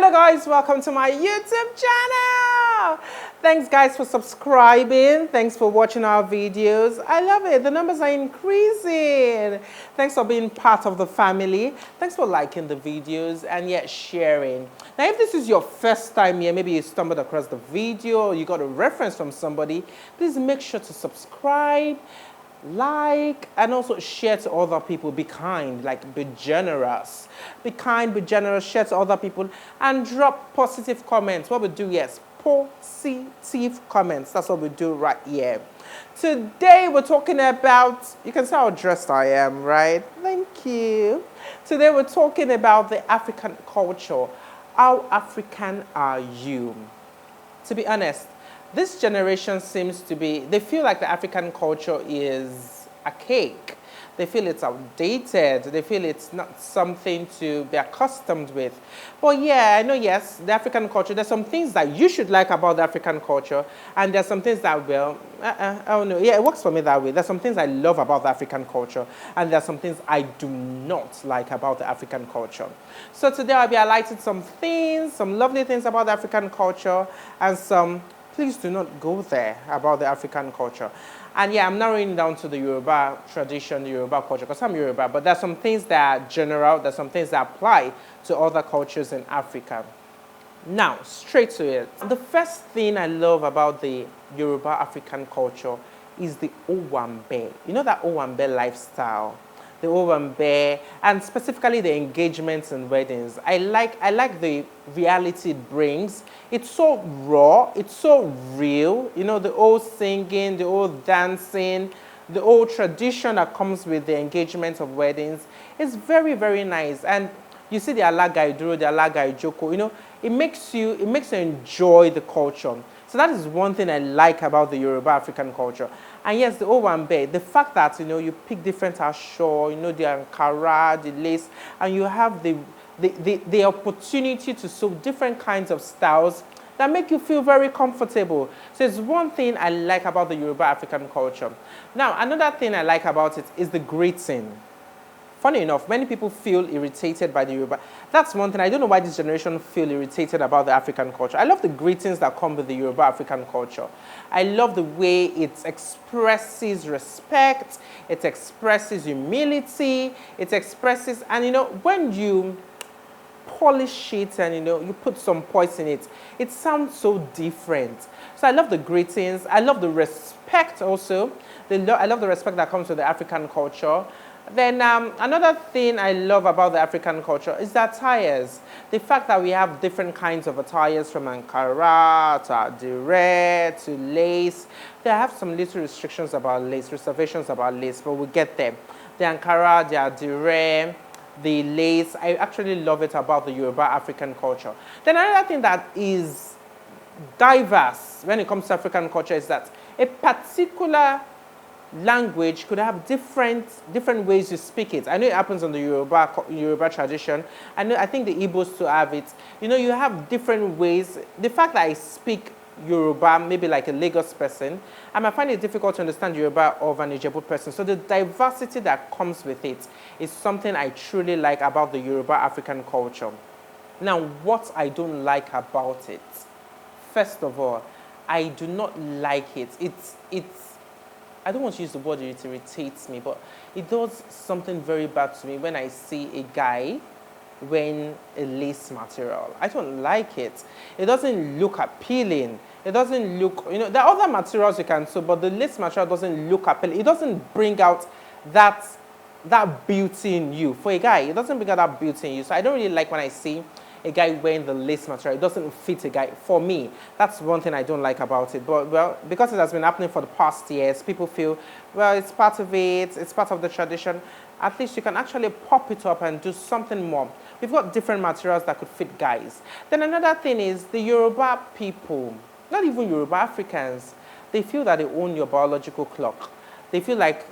Hello guys, welcome to my YouTube channel. Thanks guys for subscribing. Thanks for watching our videos. I love it. The numbers are increasing. Thanks for being part of the family. Thanks for liking the videos and yet sharing. Now if this is your first time here, maybe you stumbled across the video or you got a reference from somebody, please make sure to subscribe, like, and also share to other people. Be kind, like be generous. Be kind, be generous, share to other people, and drop positive comments. What we do, yes, positive comments. That's what we do right here. Today we're talking about, you can see how dressed I am, right? Thank you. Today we're talking about the African culture. How African are you? To be honest, this generation seems to be, they feel like the African culture is archaic. They feel it's outdated. They feel it's not something to be accustomed with. But yeah, I know, yes, the African culture, there's some things that you should like about the African culture, and there's some things that, well, I don't know. Yeah, it works for me that way. There's some things I love about the African culture, and there's some things I do not like about the African culture. So today I'll be highlighting some things, some lovely things about the African culture, and some please do not go there about the African culture. And yeah, I'm narrowing down to the Yoruba tradition, the Yoruba culture, because I'm Yoruba, but there's some things that are general, there's some things that apply to other cultures in Africa. Now, straight to it. The first thing I love about the Yoruba African culture is the Owambe. You know that Owambe lifestyle? The Owambe, and specifically the engagements and weddings. I like the reality it brings. It's so raw, it's so real. You know, the old singing, the old dancing, the old tradition that comes with the engagements of weddings. It's very, very nice. And you see the Alaga Iduro, the Alaga Ijoko, you know, it makes you enjoy the culture. So that is one thing I like about the Yoruba African culture. And yes, the Owambe, the fact that, you know, you pick different ashore, you know, the Ankara, the lace, and you have the opportunity to sew different kinds of styles that make you feel very comfortable. So it's one thing I like about the Yoruba African culture. Now, another thing I like about it is the greeting. Funny enough, many people feel irritated by the Yoruba. That's one thing. I don't know why this generation feel irritated about the African culture. I love the greetings that come with the Yoruba African culture. I love the way it expresses respect, it expresses humility, it expresses, and you know, when you polish it and you know, you put some poise in it, it sounds so different. So I love the greetings. I love the respect also. I love the respect that comes with the African culture. Then another thing I love about the African culture is the attires. The fact that we have different kinds of attires from Ankara to Adire to lace. They have some little restrictions about lace, reservations about lace, but we'll get there. The Ankara, the Adire, the lace. I actually love it about the Yoruba African culture. Then another thing that is diverse when it comes to African culture is that a particular language could have different ways you speak it. I know it happens on the Yoruba tradition. I think the Igbos too have it. You know, you have different ways. The fact that I speak Yoruba, maybe like a Lagos person, I might find it difficult to understand Yoruba of an Ijebu person. So the diversity that comes with it is something I truly like about the Yoruba African culture. Now, what I don't like about it, first of all, I do not like it. I don't want to use the word it irritates me, but it does something very bad to me when I see a guy wearing a lace material. I don't like it. It doesn't look appealing. It doesn't look, you know, there are other materials you can sew, but the lace material doesn't look appealing. It doesn't bring out that beauty in you. For a guy, it doesn't bring out that beauty in you. So I don't really like when I see a guy wearing the lace material. It doesn't fit a guy. For me, that's one thing I don't like about it. But, well, because it has been happening for the past years, people feel, well, it's part of it, it's part of the tradition. At least you can actually pop it up and do something more. We've got different materials that could fit guys. Then another thing is the Yoruba people, not even Yoruba Africans, they feel that they own your biological clock. They feel like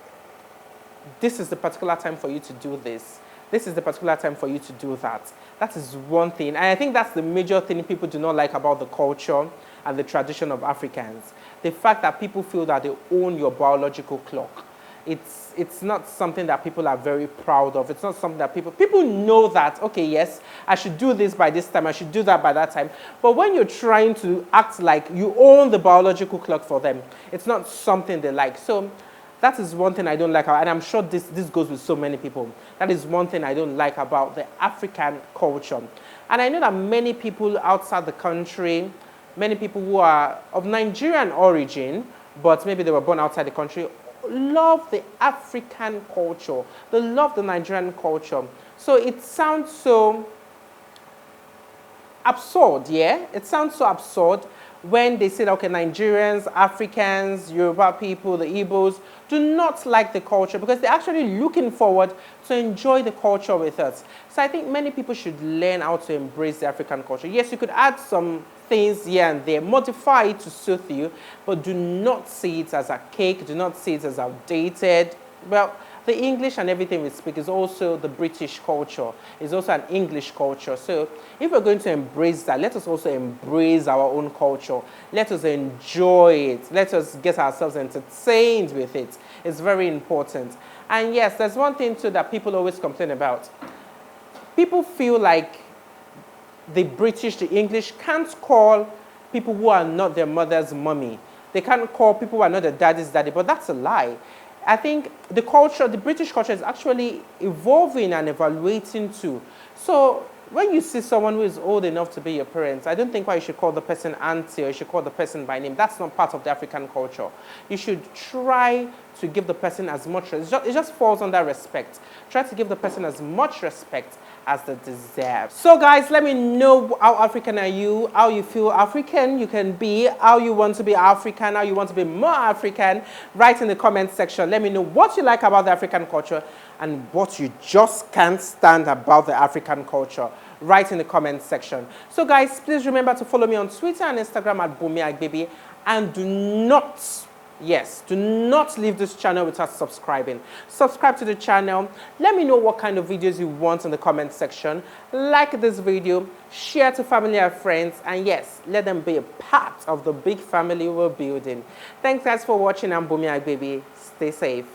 this is the particular time for you to do this. This is the particular time for you to do that. That is one thing. And I think that's the major thing people do not like about the culture and the tradition of Africans. The fact that people feel that they own your biological clock. it's not something that people are very proud of. It's not something that people know that, okay, yes, I should do this by this time, I should do that by that time. But when you're trying to act like you own the biological clock for them, it's not something they like. So that is one thing I don't like, and I'm sure this goes with so many people. That is one thing I don't like about the African culture. And I know that many people outside the country, many people who are of Nigerian origin, but maybe they were born outside the country, love the African culture. They love the Nigerian culture. So it sounds so absurd, yeah? It sounds so absurd when they say, okay, Nigerians, Africans, Yoruba people, the Igbos do not like the culture because they're actually looking forward to enjoy the culture with us. So I think many people should learn how to embrace the African culture. Yes, you could add some things here and there, modify it to suit you, but do not see it as a cake, do not see it as outdated. Well, the English and everything we speak is also the British culture. It's also an English culture. So if we're going to embrace that, let us also embrace our own culture. Let us enjoy it. Let us get ourselves entertained with it. It's very important. And yes, there's one thing too that people always complain about. People feel like the British, the English can't call people who are not their mother's mommy. They can't call people who are not their daddy's daddy, but that's a lie. I think the culture, the British culture is actually evolving and evaluating too. So when you see someone who is old enough to be your parents, I don't think why you should call the person auntie or you should call the person by name. That's not part of the African culture. You should try to give the person as much, it just falls under respect. Try to give the person as much respect as they deserve. So guys, let me know how African are you, how you feel African you can be, how you want to be African, how you want to be more African. Write in the comment section. Let me know what you like about the African culture and what you just can't stand about the African culture. Write in the comment section. So guys, please remember to follow me on Twitter and Instagram at BumiAgbebi, and do not, yes, do not leave this channel without subscribing. Subscribe to the channel. Let me know what kind of videos you want in the comment section. Like this video, share to family and friends, and yes, let them be a part of the big family we're building. Thanks guys for watching. I'm BumiAgbebi. Stay safe.